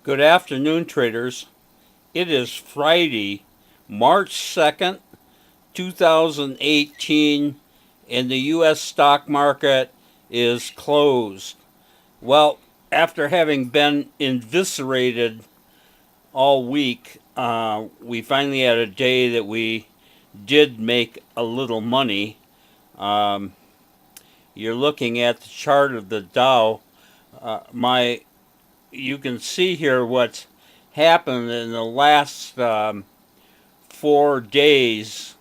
Good afternoon, traders. It is Friday, March 2nd, 2018, and the U.S. stock market is closed. Well, after having been eviscerated all week, we finally had a day that we did make a little money. Um, you're looking at the chart of the Dow. My You can see here what's happened in the last 4 days.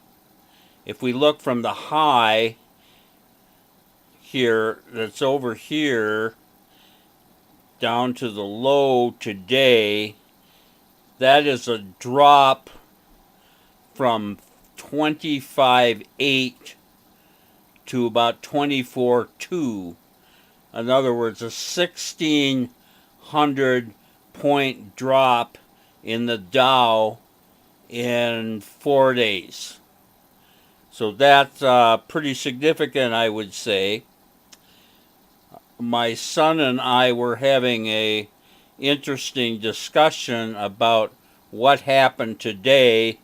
If we look from the high here, that's over here, down to the low today, that is a drop from 25.8 to about 24.2. In other words, a 1,600 point drop in the Dow in 4 days. So that's pretty significant, I would say. My son and I were having a interesting discussion about what happened today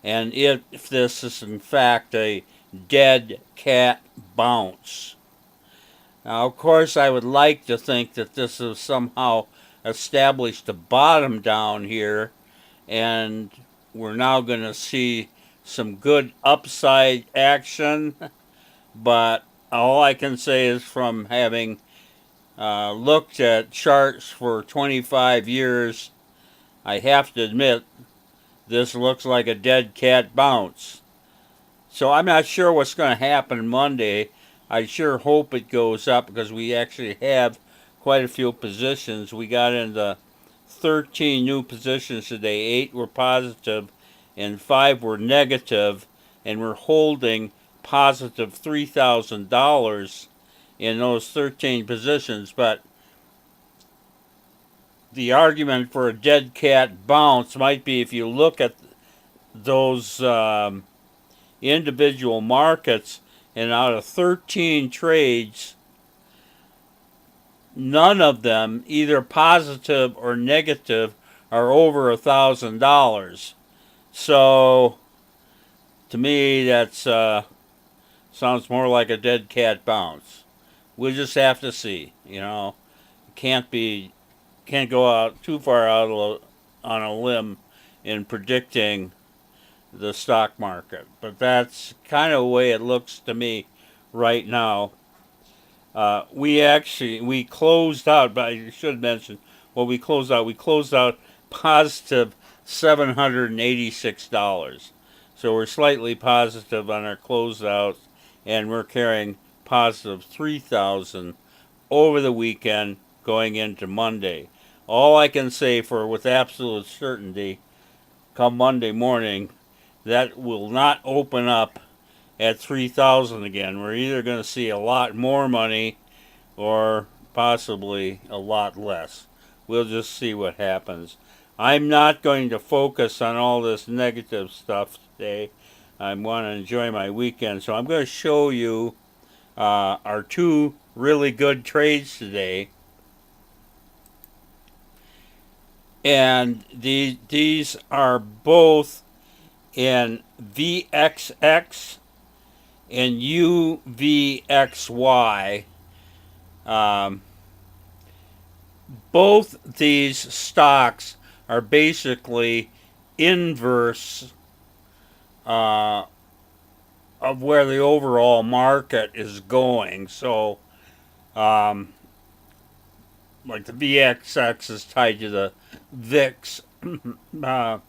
and if this is in fact a dead cat bounce. Now, of course, I would like to think that this has somehow established a bottom down here, and we're now going to see some good upside action. But all I can say is from having looked at charts for 25 years, I have to admit this looks like a dead cat bounce. So I'm not sure what's going to happen Monday. I sure hope it goes up because we actually have quite a few positions. We got into 13 new positions today. 8 were positive and 5 were negative, and we're holding positive $3,000 in those 13 positions. But the argument for a dead cat bounce might be if you look at those individual markets, and out of 13 trades, none of them, either positive or negative, are over $1,000. So to me, that's sounds more like a dead cat bounce. We'll just have to see. Can't go out too far out on a limb in predicting the stock market, but that's kind of the way it looks to me right now. We closed out, but I should mention what we closed out. We closed out positive $786. So we're slightly positive on our closeouts, and we're carrying positive 3,000 over the weekend going into Monday. All I can say for with absolute certainty, come Monday morning, that will not open up at 3,000 again. We're either going to see a lot more money or possibly a lot less. We'll just see what happens. I'm not going to focus on all this negative stuff today. I want to enjoy my weekend, so I'm going to show you our two really good trades today. And these are both in VXX and UVXY. Um, both these stocks are basically inverse uh, of where the overall market is going. So, um, like the VXX is tied to the VIX, but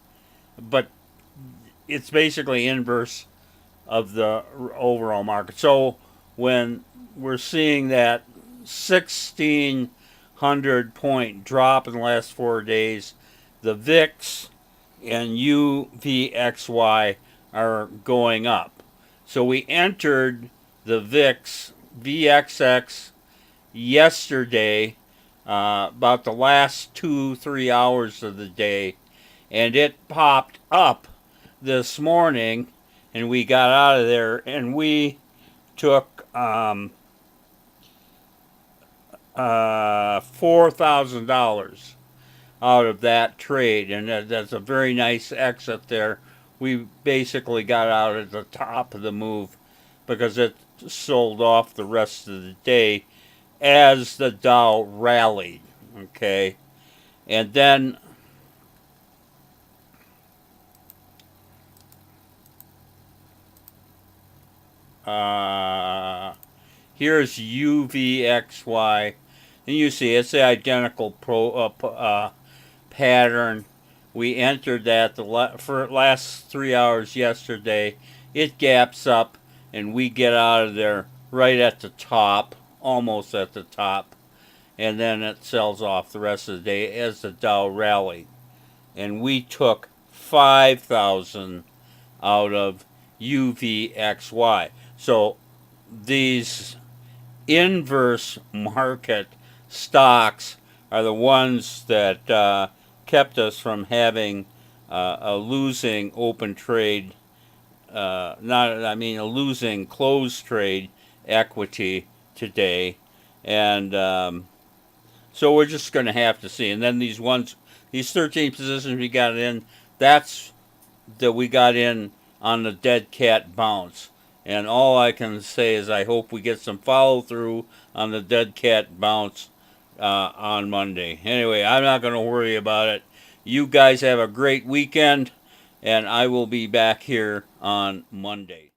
it's basically inverse of the overall market. So when we're seeing that 1,600 point drop in the last 4 days, the VIX and UVXY are going up. So we entered the VIX VXX yesterday, about the last 2-3 hours of the day, and it popped up this morning, and we got out of there, and we took $4,000 out of that trade, and that's a very nice exit there. We basically got out at the top of the move because it sold off the rest of the day as the Dow rallied. Okay, and then here's UVXY, and you see it's the identical pattern. We entered that for last 3 hours yesterday. It gaps up, and we get out of there right at the top, almost at the top, and then it sells off the rest of the day as the Dow rallied. And we took 5,000 out of UVXY. So these inverse market stocks are the ones that kept us from having a losing open trade, a losing closed trade equity today, and so we're just going to have to see. And then these 13 positions we got in, that's that we got in on the dead cat bounce. And all I can say is I hope we get some follow through on the dead cat bounce on Monday. Anyway, I'm not going to worry about it. You guys have a great weekend, and I will be back here on Monday.